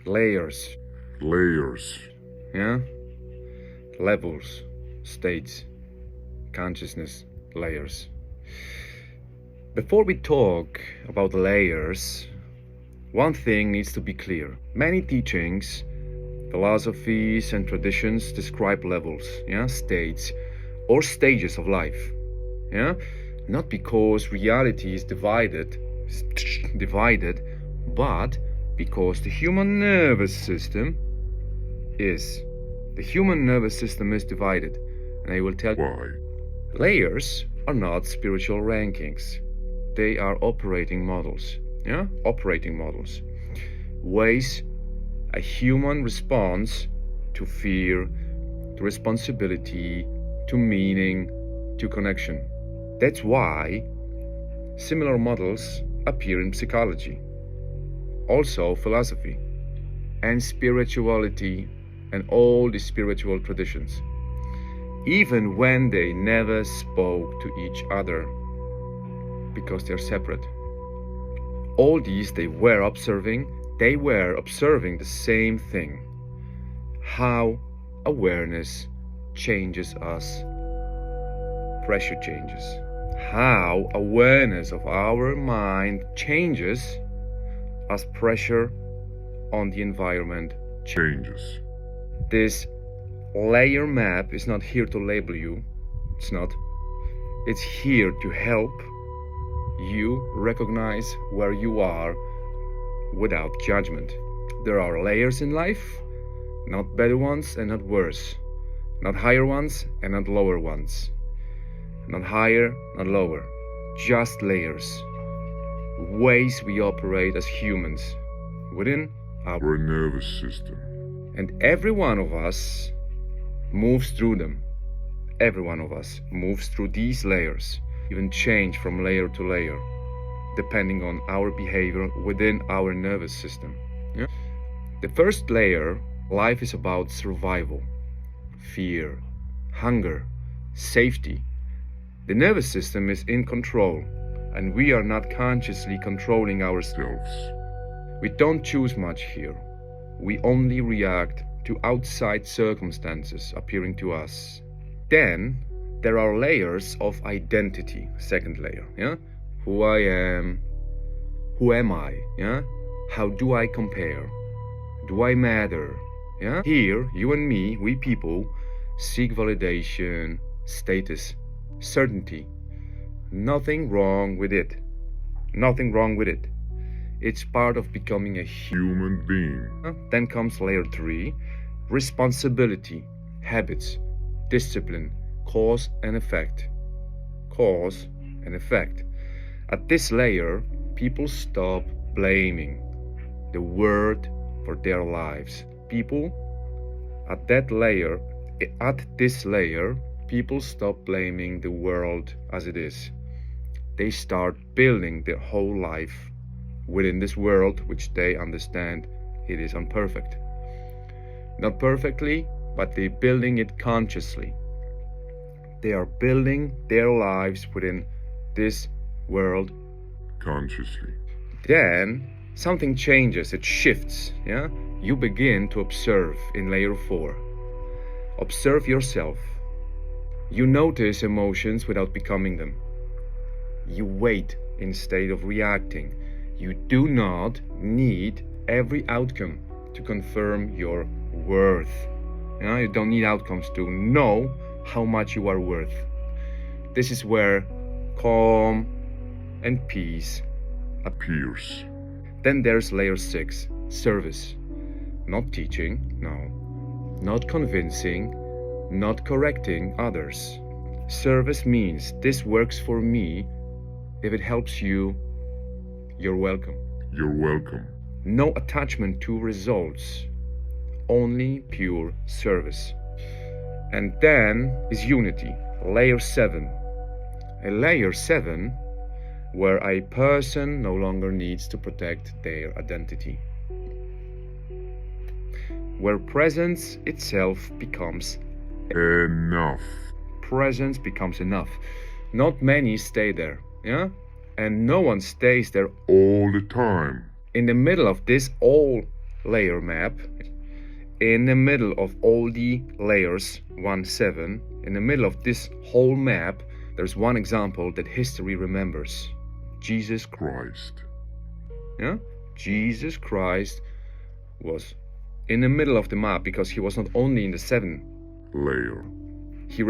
layers, layers, yeah, levels, states, consciousness, layers. Before we talk about the layers, one thing needs to be clear. Many teachings, philosophies, and traditions describe levels, yeah, states, or stages of life, yeah, not because reality is divided, but because the human nervous system is. The human nervous system is divided, and I will tell you why. Layers are not spiritual rankings. They are operating models. Yeah? Operating models. Ways a human responds to fear, to responsibility, to meaning, to connection. That's why similar models appear in psychology, also philosophy, and spirituality, and all the spiritual traditions, even when they never spoke to each other because they're separate. All these they were observing the same thing: how awareness changes us, pressure changes, how awareness of our mind changes as pressure on the environment Changes. This layer map is not here to label you. It's not. It's here to help you recognize where you are without judgment. There are layers in life, not better ones and not worse, not higher ones and not lower ones, not higher, not lower, just layers, ways we operate as humans within Our nervous system. And every one of us moves through them. Every one of us moves through these layers, even change from layer to layer, depending on our behavior within our nervous system. Yeah? The first layer, life is about survival, fear, hunger, safety. The nervous system is in control, and we are not consciously controlling ourselves. We don't choose much here. We only react to outside circumstances appearing to us. Then there are layers of identity, second layer, yeah? Who I am, who am I, yeah? How do I compare? Do I matter? Yeah? Here, you and me, we people, seek validation, status, certainty. Nothing wrong with it. Nothing wrong with it. It's part of becoming a Human being. Then comes layer 3, responsibility, habits, discipline, cause and effect. Cause and effect. At this layer, people stop blaming the world for their lives. People at this layer, people stop blaming the world as it is. They start building their whole life within this world, which they understand it is imperfect. Not perfectly, but they're building it consciously. They are building their lives within this world consciously. Then something changes, it shifts, yeah? You begin to observe in layer 4. Observe yourself. You notice emotions without becoming them. You wait instead of reacting. You do not need every outcome to confirm your worth. You don't need outcomes to know how much you are worth. This is where calm and peace appears. Then there's layer 6, service. Not teaching, no. Not convincing, not correcting others. Service means this works for me. If it helps you, you're welcome. You're welcome. No attachment to results, only pure service. And then is unity, layer 7. A layer 7 where a person no longer needs to protect their identity. Where presence itself becomes enough. Presence becomes enough. Not many stay there, yeah? And no one stays there all the time. In the middle of this all layer map. In the middle of all the layers, 1, 7, in the middle of this whole map, there's one example that history remembers. Jesus Christ. Christ. Yeah? Jesus Christ was in the middle of the map because he was not only in the 7th Layer. he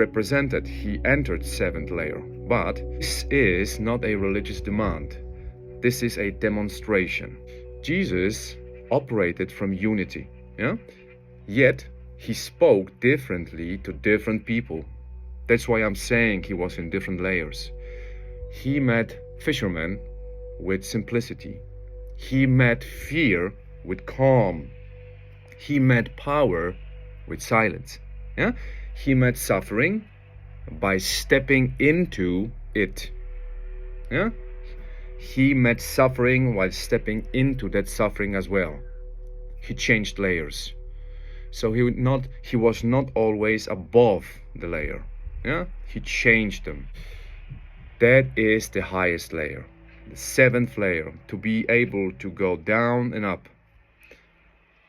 entered 7th layer. But this is not a religious demand. This is a demonstration. Jesus operated from unity. Yeah? Yet, he spoke differently to different people. That's why I'm saying he was in different layers. He met fishermen with simplicity. He met fear with calm. He met power with silence. Yeah? He met suffering by stepping into it. Yeah? He met suffering while stepping into that suffering as well. He changed layers. So he was not always above the layer. Yeah? He changed them. That is the highest layer. The 7th layer, to be able to go down and up.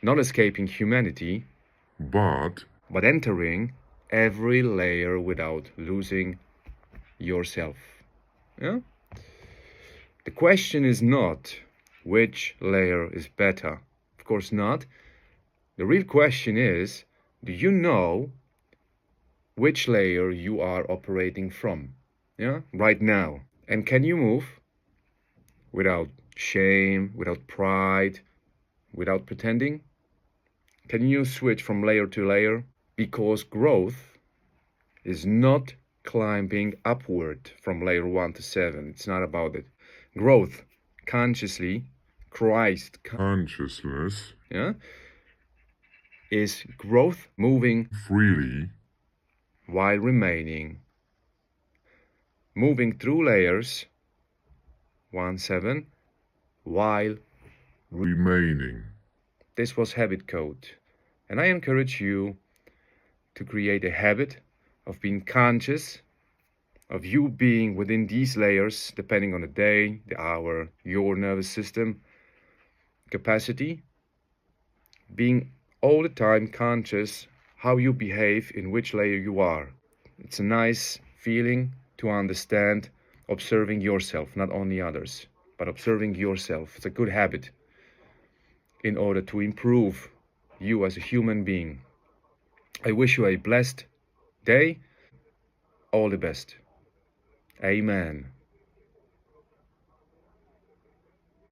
Not escaping humanity, But but entering every layer without losing yourself. Yeah? The question is not which layer is better. Of course not. The real question is, do you know which layer you are operating from? Yeah? Right now. And can you move without shame, without pride, without pretending? Can you switch from layer to layer? Because growth is not climbing upward from layer 1 to 7. It's not about it. Growth, consciously, Christ, consciousness yeah, is growth moving freely while remaining. Moving through layers, 1, 7, while remaining. this was habit code. And I encourage you to create a habit of being conscious, of you being within these layers, depending on the day, the hour, your nervous system capacity, being all the time conscious how you behave in which layer you are. It's a nice feeling to understand observing yourself, not only others, but observing yourself. It's a good habit in order to improve you as a human being. I wish you a blessed day. All the best. Amen.